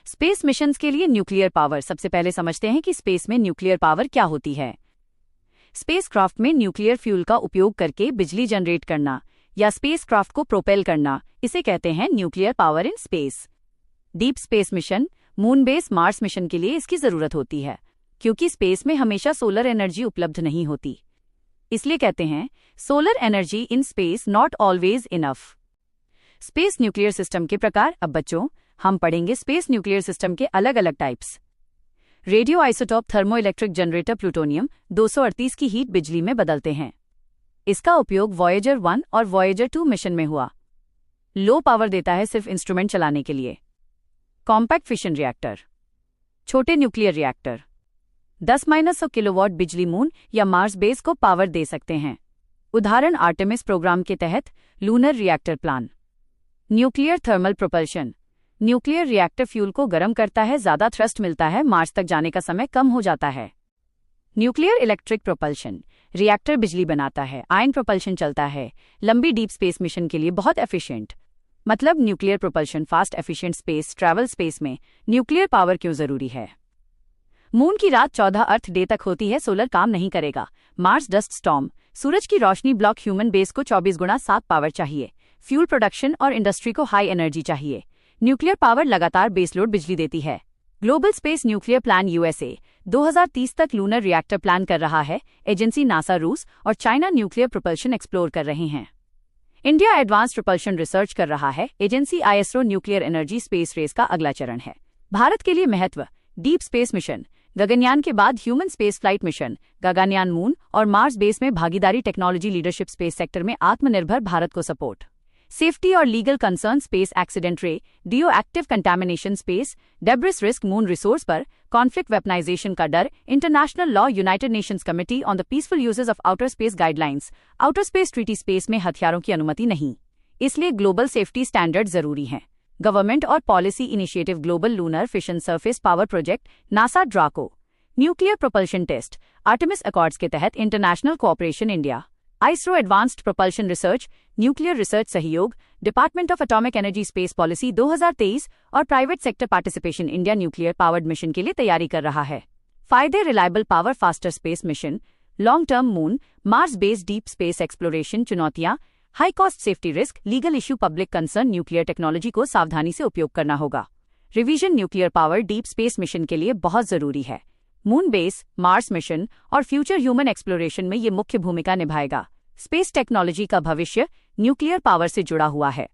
Space missions के लिए nuclear power. सबसे पहले समझते हैं कि स्पेस में न्यूक्लियर पावर क्या होती है। स्पेसक्राफ्ट में न्यूक्लियर फ्यूल का उपयोग करके बिजली जनरेट करना या स्पेसक्राफ्ट को प्रोपेल करना, इसे कहते हैं nuclear power in space. Deep space mission, moon base Mars mission के लिए इसकी जरूरत होती है, क्योंकि स्पेस में हमेशा सोलर एनर्जी उपलब्ध नहीं होती। इसलिए कहते हैं solar energy in space not always enough. Space nuclear system के प्रकार। अब बच्चों, हम पढ़ेंगे स्पेस न्यूक्लियर सिस्टम के अलग अलग types. Radio isotope thermo electric generator plutonium 238 की हीट बिजली में बदलते हैं। इसका उपयोग वॉयेजर 1 और वॉयेजर 2 मिशन में हुआ। लो पावर देता है सिर्फ इंस्ट्रूमेंट चलाने के लिए। कॉम्पैक्ट फिशन रिएक्टर, छोटे न्यूक्लियर रिएक्टर 10-100 किलोवाट बिजली मून या मार्स बेस को पावर दे सकते हैं। उदाहरण आर्टेमिस प्रोग्राम के तहत lunar reactor plan. Nuclear thermal propulsion, nuclear reactor fuel को गर्म करता है, ज्यादा थ्रस्ट मिलता है, मार्स तक जाने का समय कम हो जाता है। न्यूक्लियर इलेक्ट्रिक प्रोपल्शन, रिएक्टर बिजली बनाता है, आयन प्रोपल्शन चलता है, लंबी डीप स्पेस मिशन के लिए बहुत एफिशिएंट। मतलब nuclear propulsion fast efficient space travel. Space में न्यूक्लियर पावर क्यों जरूरी है? मून की रात 14 अर्थ डे तक होती है, सोलर काम नहीं करेगा। मार्स डस्ट स्टॉर्म, सूरज की रोशनी ब्लॉक, ह्यूमन बेस को 24x7 पावर चाहिए। फ्यूल प्रोडक्शन और इंडस्ट्री को हाई एनर्जी चाहिए। न्यूक्लियर पावर लगातार बेसलोड बिजली देती है। Global space nuclear plant USA 2030 तक लूनर रिएक्टर प्लान कर रहा है। एजेंसी नासा रूस और चाइना न्यूक्लियर प्रोपल्शन एक्सप्लोर कर रहे हैं। इंडिया एडवांस्ड प्रोपल्शन रिसर्च कर रहा है। Agency ISRO nuclear energy space race का अगला चरण है। भारत के लिए महत्व, डीप स्पेस मिशन, गगनयान के बाद human space flight mission, Gaganyaan moon और मार्स बेस में भागीदारी, टेक्नोलॉजी लीडरशिप, स्पेस सेक्टर में आत्मनिर्भर भारत को सपोर्ट। सेफ्टी और legal concern, space accident radio active contamination, space debris risk, moon resource पर कॉन्फ्लिक्ट, वेपनाइजेशन का डर, international law, United Nations committee on the peaceful uses of outer space guidelines, outer space treaty. Space में हथियारों की अनुमति नहीं, इसलिए global safety standard जरूरी हैं। गवर्नमेंट और policy initiative, global lunar fission surface power project, NASA Draco. Nuclear propulsion test, Artemis accords के तहत international cooperation, India ISRO advanced propulsion research, nuclear research सहयोग, department of atomic energy, space policy 2023 और private sector participation. India nuclear powered mission के लिए तैयारी कर रहा है। फायदे, reliable power, faster space mission, long term moon Mars based deep space exploration. चुनौतियां, high cost, safety risk, legal issue, public concern. Nuclear technology को सावधानी से उपयोग करना होगा। Revision, nuclear power deep space mission के लिए बहुत जरूरी है। मून बेस, मार्स मिशन और फ्यूचर ह्यूमन एक्सप्लोरेशन में ये मुख्य भूमिका निभाएगा। स्पेस टेक्नोलॉजी का भविष्य न्यूक्लियर पावर से जुड़ा हुआ है।